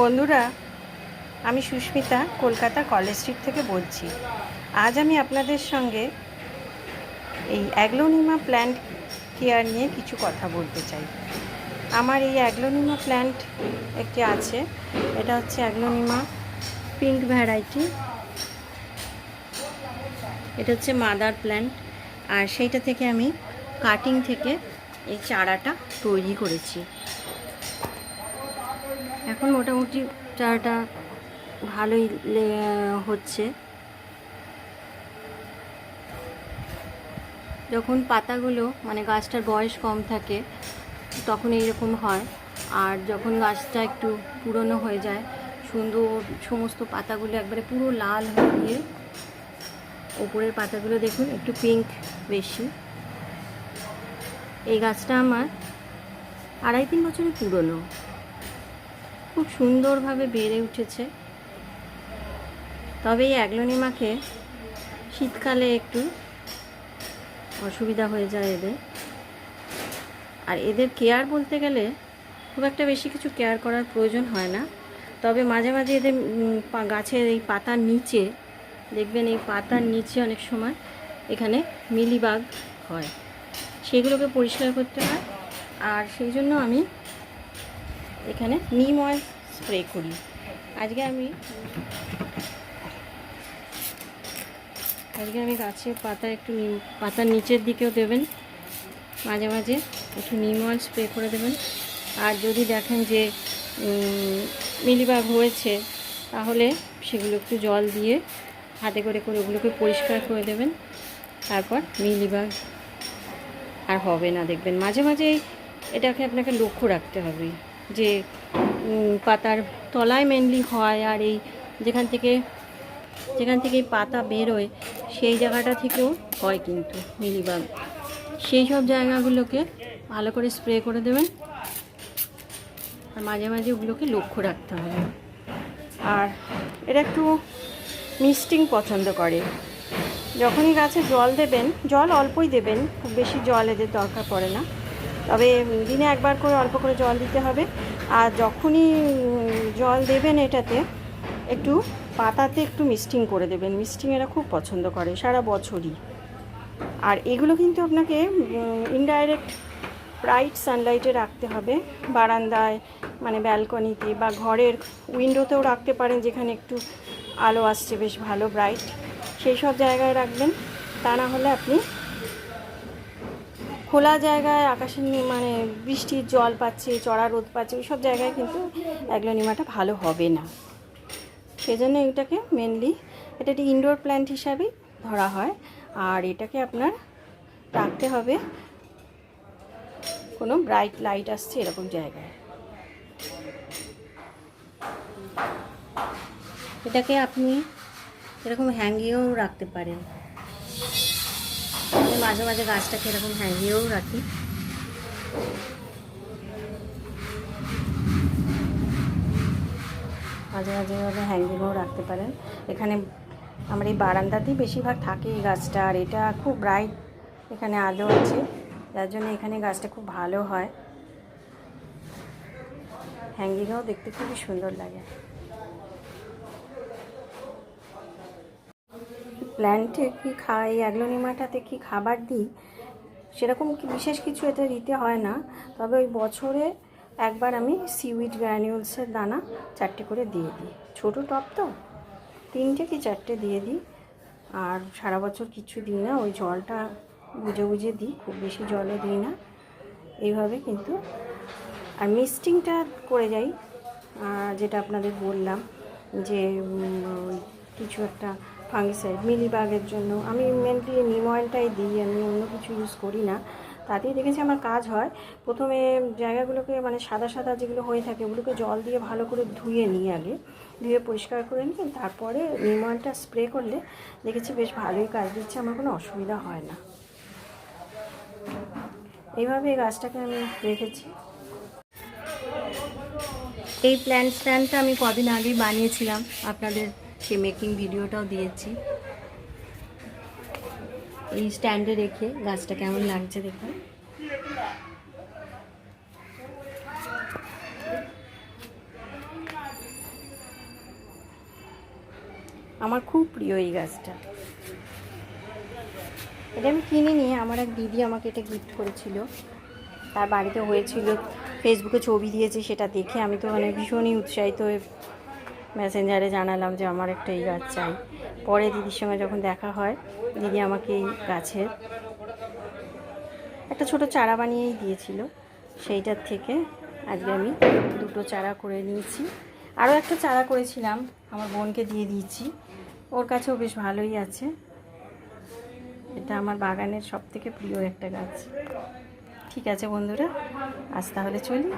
বন্ধুরা, আমি Susmita Kolkata college street থেকে বলছি। আজ আমি আপনাদের সঙ্গে এই অ্যাগ্লোনিমা প্ল্যান্ট কেয়ার নিয়ে কিছু কথা বলতে চাই। আমার এই অ্যাগ্লোনিমা প্ল্যান্ট একটি আছে, এটা হচ্ছে অ্যাগ্লোনিমা পিঙ্ক ভ্যারাইটি। এটা হচ্ছে মাদার প্ল্যান্ট, আর সেইটা থেকে আমি কাটিং থেকে এই চারাটা তৈরি করেছি। এখন মোটামুটি চারাটা ভালোই হচ্ছে। যখন পাতাগুলো মানে গাছটার বয়স কম থাকে তখন এইরকম হয়, আর যখন গাছটা একটু পুরনো হয়ে যায় সুন্দর সমস্ত পাতাগুলো একবারে পুরো লাল হয়ে গিয়ে ওপরের পাতাগুলো দেখুন একটু পিঙ্ক বেশি। এই গাছটা আমার 2.5-3 বছরের পুরনো, খুব সুন্দরভাবে বেড়ে উঠেছে। তবে এই অ্যাগ্লোনিমাকে শীতকালে একটু অসুবিধা হয়ে যায় এদের, আর এদের কেয়ার বলতে গেলে খুব একটা বেশি কিছু কেয়ার করার প্রয়োজন হয় না। তবে মাঝে মাঝে এদের গাছের এই পাতার নিচে দেখবেন, এই পাতার নিচে অনেক সময় এখানে মিলিবাগ হয়, সেগুলোকে পরিষ্কার করতে হয়। আর সেই জন্য আমি এখানে নিম অয়েল স্প্রে করি। আজকে আমি গাছের পাতা একটু পাতার নিচের দিকেও দেবেন, মাঝে মাঝে একটু নিম অয়েল স্প্রে করে দেবেন। আর যদি দেখেন যে মিলিবাগ হয়েছে তাহলে সেগুলো একটু জল দিয়ে হাতে করে ওগুলোকে পরিষ্কার করে দেবেন, তারপর মিলিবাগ আর হবে না। দেখবেন মাঝে মাঝে এটাকে আপনাকে লক্ষ্য রাখতে হবে যে পাতার তলায় মেনলি হয়, আর এই যেখান থেকে পাতা বেরোয় সেই জায়গাটা থেকেও হয় কিন্তু মিলিবাগ। সেই সব জায়গাগুলোকে ভালো করে স্প্রে করে দেবেন, আর মাঝে মাঝে ওগুলোকে লক্ষ্য রাখতে হবে। আর এটা একটু মিস্টিং পছন্দ করে। যখনই গাছে জল দেবেন, জল অল্পই দেবেন, খুব বেশি জল এদের দরকার পড়ে না। তবে দিনে একবার করে অল্প করে জল দিতে হবে। আর যখনই জল দেবেন এটাতে একটু পাতাতে একটু মিস্টিং করে দেবেন। মিস্টিং এরা খুব পছন্দ করে সারা বছরই। আর এগুলো কিন্তু আপনাকে ইনডাইরেক্ট ব্রাইট সানলাইটে রাখতে হবে, বারান্দায় মানে ব্যালকনিতে বা ঘরের উইন্ডোতেও রাখতে পারেন, যেখানে একটু আলো আসছে বেশ ভালো ব্রাইট, সেই সব জায়গায় রাখবেন। তা না হলে আপনি খোলা জায়গায় আকাশের মানে বৃষ্টির জল পাচ্ছে, চড়া রোদ পাচ্ছে, ওই সব জায়গায় কিন্তু অ্যাগ্লোনিমাটা ভালো হবে না। সেজন্য এটাকে মেনলি এটা একটি ইনডোর প্ল্যান্ট হিসাবেই ধরা হয়। আর এটাকে আপনার রাখতে হবে কোনো ব্রাইট লাইট আসছে এরকম জায়গায়। এটাকে আপনি এরকম হ্যাঙ্গিয়েও রাখতে পারেন। আমি মাঝে মাঝে গাছটাকে এরকম হ্যাঙ্গিয়েও রাখি। মাঝে মাঝে এভাবে হ্যাঙ্গিংও রাখতে পারেন। এখানে আমার এই বারান্দাতেই বেশিরভাগ থাকে এই গাছটা, আর এটা খুব ব্রাইট, এখানে আলো আছে, যার জন্য এখানে গাছটা খুব ভালো হয়। হ্যাঙ্গিংও দেখতে খুবই সুন্দর লাগে। প্ল্যান্টে কি এই অ্যাগ্লোনিমাটাতে কি খাবার দিই সেরকম কি বিশেষ কিছু এতে দিতে হয় না। তবে ওই বছরে একবার আমি সিউইড গ্র্যানিউলসের দানা 4টে করে দিয়ে দিই। ছোটো টব তো, 3টে কি 4টে দিয়ে দিই। আর সারা বছর কিছু দিই না, ওই জলটা বুঝে বুঝে দিই, খুব বেশি জলও দিই না এইভাবে কিন্তু। আর মিস্টিংটা করে যাই, যেটা আপনাদের বললাম যে কিছু একটা ফাঙ্গিসাইড মিলিবাগের জন্য আমি মেনলি নিম অয়েলটাই দিই, আমি অন্য কিছু ইউজ করি না। তাতেই দেখেছি আমার কাজ হয়। প্রথমে জায়গাগুলোকে মানে সাদা সাদা যেগুলো হয়ে থাকে ওগুলোকে জল দিয়ে ভালো করে ধুয়ে নিই, আগে ধুয়ে পরিষ্কার করে নিই, তারপরে নিম অয়েলটা স্প্রে করলে দেখেছি বেশ ভালোই কাজ দিচ্ছে, আমার কোনো অসুবিধা হয় না। এইভাবে এই গাছটাকে আমি রেখেছি। এই প্ল্যান্ট স্ট্যান্ডটা আমি কদিন আগেই বানিয়েছিলাম, আপনাদের সেই মেকিং ভিডিওটাও দিয়েছি। এই স্ট্যান্ডে রেখে গাছটা কেমন লাগছে দেখুন। আমার খুব প্রিয় এই গাছটা। এটা আমি কিনিনি, আমার এক দিদি আমাকে এটা গিফট করেছিল, তার বাড়িতে হয়েছিল, ফেসবুকে ছবি দিয়েছে, সেটা দেখে আমি তো মানে ভীষণই উৎসাহিত হয়ে মেসেঞ্জারে জানালাম যে আমার একটা এই গাছ চাই। পরে দিদির সঙ্গে যখন দেখা হয়, দিদি আমাকে এই গাছের একটা ছোট চারা বানিয়েই দিয়েছিল। সেইটার থেকে আজকে আমি দুটো চারা করে নিয়েছি। আরও একটা চারা করেছিলাম, আমার বোনকে দিয়ে দিয়েছি, ওর কাছেও বেশ ভালোই আছে। এটা আমার বাগানের সবথেকে প্রিয় একটা গাছ। ঠিক আছে বন্ধুরা, আজ তাহলে চলি।